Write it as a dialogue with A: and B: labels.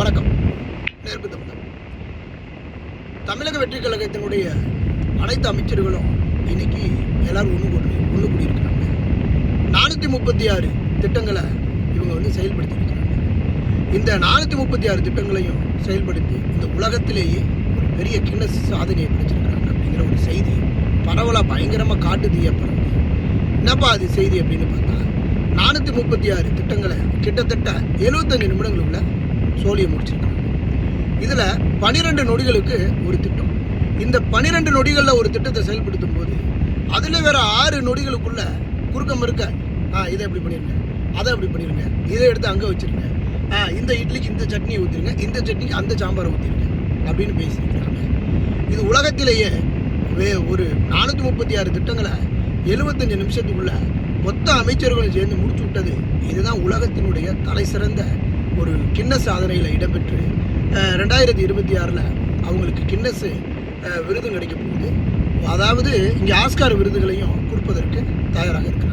A: வணக்கம். நேர்ப்பு தமிழ். தமிழக வெற்றி கழகத்தினுடைய அனைத்து அமைச்சர்களும் இன்னைக்கு எல்லாரும் ஒன்று கூடியிருக்கிறாங்க. 436 திட்டங்களை இவங்க செயல்படுத்தி இருக்கிறாங்க. இந்த 436 திட்டங்களையும் செயல்படுத்தி இந்த உலகத்திலேயே ஒரு பெரிய கின்னஸ் சாதனையை படிச்சிருக்கிறாங்க அப்படிங்கிற ஒரு செய்தி பரவலாக பயங்கரமாக காட்டுதீயா பரவுது. என்னப்பா அது செய்தி அப்படின்னு பார்த்தா 436 திட்டங்களை கிட்டத்தட்ட 75 நிமிடங்களுக்குள்ள சோழியை முடிச்சிருக்காங்க. இதில் 12 நொடிகளுக்கு ஒரு திட்டம். இந்த 12 நொடிகளில் ஒரு திட்டத்தை செயல்படுத்தும் போது அதில் வேற 6 நொடிகளுக்குள்ள குறுக்கம் இருக்க இதை எப்படி பண்ணிருங்க, அதை எப்படி பண்ணிருங்க, இதை எடுத்து அங்கே வச்சிருங்க, இந்த இட்லிக்கு இந்த சட்னியை ஊற்றிருங்க, இந்த சட்னிக்கு அந்த சாம்பாரை ஊற்றிருங்க அப்படின்னு பேசியிருக்காங்க. இது உலகத்திலேயே ஒரு 436 திட்டங்களை 75 நிமிஷத்துக்குள்ள மொத்த அமைச்சர்களும் சேர்ந்து முடிச்சு விட்டது. இதுதான் உலகத்தினுடைய தலை சிறந்த ஒரு கின்னஸ் சாதனையில் இடம்பெற்று 2026 அவங்களுக்கு கின்னஸ் விருது கிடைக்க போகுது. அதாவது இங்கே ஆஸ்கார் விருதுகளையும் கொடுப்பதற்கு தயாராக இருக்கிறார்.